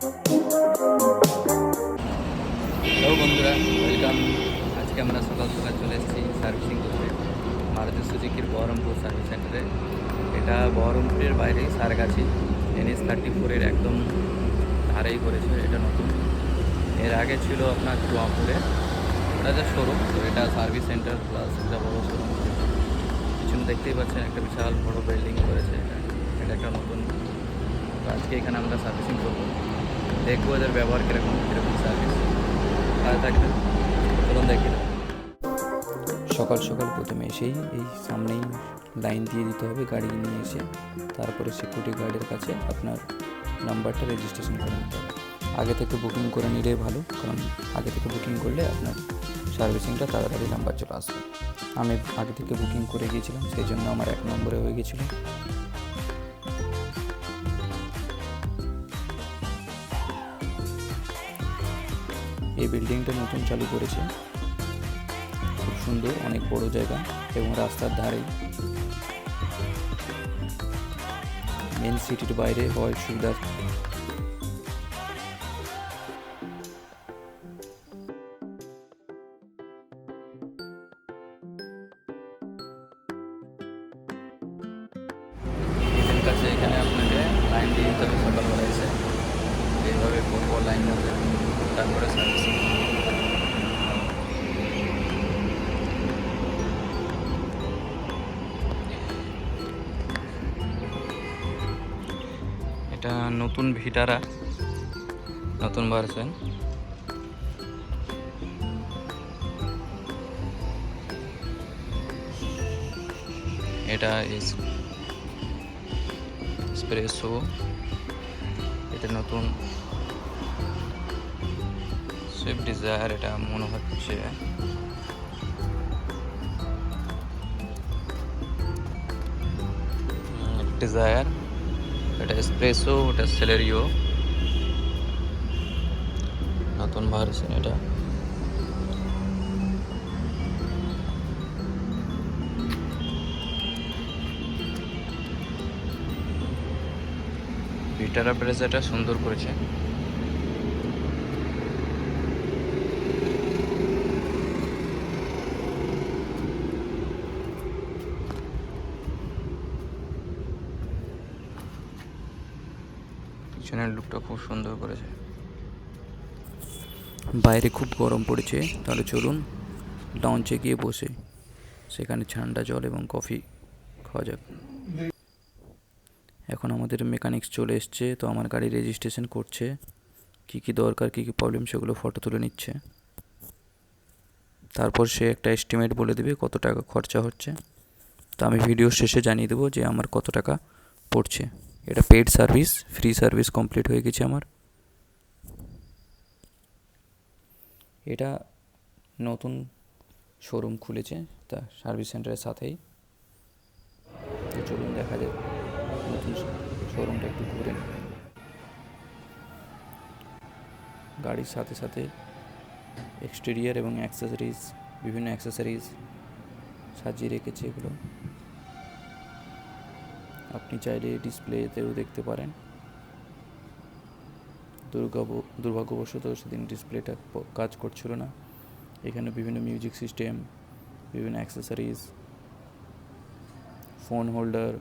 Hello বন্ধুরা, welcome. আজকে আমরা সকাল সকাল চলে এসেছি সার্ভিসিং করতে মারুতি সুজুকির বহরমপুর সার্ভিস সেন্টারে। এটা বহরমপুরের বাইরে সারগাছি NH-34 একদম ধারেই করেছে। এটা নতুন, এর আগে ছিল আপনার চুয়াপুরে, ওটা যে শোরুম, তো এটা সার্ভিস সেন্টার প্লাস একটা বড়ো শোরুম করেছে। পিছনে দেখতেই পাচ্ছেন একটা বিশাল বড়ো বিল্ডিং করেছে। এটা একটা নতুন। তো আজকে এখানে আমরা সার্ভিসিং করবো, দেখবো এদের ব্যবহার কীরকম সার্ভিস। আর থাকবে চলুন দেখি। সকাল সকাল প্রথমে এসেই এই সামনেই লাইন দিয়ে দিতে হবে গাড়ি নিয়ে এসে, তারপরে সিকিউরিটি গার্ডের কাছে আপনার নাম্বারটা রেজিস্ট্রেশন করে নিতে হবে। আগে থেকে বুকিং করে নিলে ভালো, কারণ আগে থেকে বুকিং করলে আপনার সার্ভিসিংটা তাড়াতাড়ি নাম্বার চলে আসবে। আমি আগে থেকে বুকিং করে গিয়েছিলাম, সেই জন্য আমার 1 নম্বরে হয়ে গিয়েছিলো। এই বিল্ডিংটা নতুন চালু করেছে, খুব সুন্দর, অনেক বড় জায়গা এবং রাস্তার ধারেই। মেন সিটির বাইরে হওয়ার সুবিধা। এদের কাছে এখানে আপনাকে লাইন দিয়ে দিতে হবে সকালবেলা এসে, এইভাবে পরপর লাইন ধরবে, তারপরে সার্ভিসিং। এটা নতুন ভিটারা, নতুন ভার্সন। এটা এসপ্রেসো, এটা নতুন সুইফট ডিজায়ার, এটা মনে হচ্ছে ডিজায়ার। এটা এসপ্রেসো, এটা সেলেরিও, নতুন ভার্সন এটা। ভিটারা ব্রেজাটা সুন্দর করেছে। পিছনের লুকটা খুব সুন্দর করেছে। বাইরে খুব গরম পড়েছে, তাহলে চলুন লঞ্চে গিয়ে বসে সেখানে ঠান্ডা জল এবং কফি খাওয়া যাক। এখন আমাদের মেকানিক্স চলে এসছে, তো আমার গাড়ি রেজিস্ট্রেশন করছে, কী কী দরকার, কী কী প্রবলেম সেগুলো ফটো তুলে নিচ্ছে। তারপর সে একটা এস্টিমেট বলে দেবে কত টাকা খরচা হচ্ছে। তো আমি ভিডিও শেষে জানিয়ে দেবো যে আমার কত টাকা পড়ছে। এটা paid service, free service complete হয়ে গেছে আমার। এটা নতুন শোরুম খুলেছে তা সার্ভিস সেন্টারের সাথেই। তো চলুন দেখা যায় নতুন শোরুমটা একটু ঘুরে নিই। গাড়ির সাথে সাথে এক্সটেরিয়ার এবং অ্যাক্সেসরিজ, বিভিন্ন অ্যাক্সেসরিজ সাজিয়ে রেখেছে। এগুলো আপনি চাইলে ডিসপ্লেতেও দেখতে পারেন। দুর্ভাগ্যবশত সেদিন ডিসপ্লেটা কাজ করছিল না। এখানে বিভিন্ন মিউজিক সিস্টেম, বিভিন্ন অ্যাক্সেসরিজ, ফোন হোল্ডার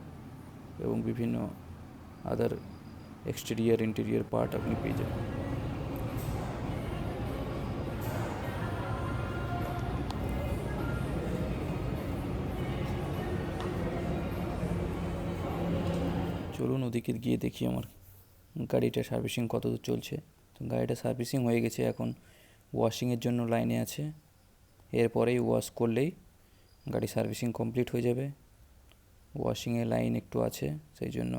এবং বিভিন্ন আদার এক্সটেরিয়ার ইন্টেরিয়ার পার্ট আপনি পেয়ে যাবেন। চলুন ওদিকে গিয়ে দেখি আমার গাড়িটা সার্ভিসিং কত দূর চলছে। তো গাড়িটা সার্ভিসিং হয়ে গেছে, এখন ওয়াশিংয়ের জন্য লাইনে আছে। এরপরেই ওয়াশ করলেই গাড়ি সার্ভিসিং কমপ্লিট হয়ে যাবে। ওয়াশিংয়ের লাইন একটু আছে, সেই জন্য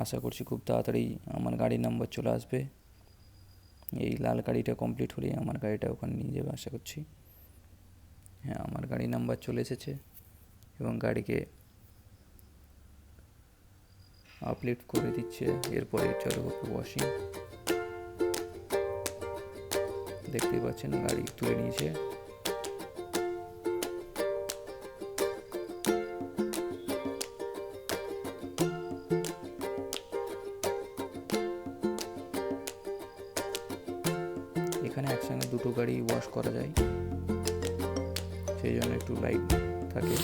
আশা করছি খুব তাড়াতাড়ি আমার গাড়ির নাম্বার চলে আসবে। এই লাল গাড়িটা কমপ্লিট হলেই আমার গাড়িটা ওখানে নিয়ে যাবে আশা করছি। হ্যাঁ, আমার গাড়ির নাম্বার চলে এসেছে এবং গাড়িকে আপলিফট করে দিচ্ছে। এরপরে চালু হবে ওয়াশিং। দেখতেই পাচ্ছেন গাড়ি তুলে নিয়েছে। এখানে একসঙ্গে দুটো গাড়ি ওয়াশ করা যায়, সেই জন্য একটু লাইট থাকে।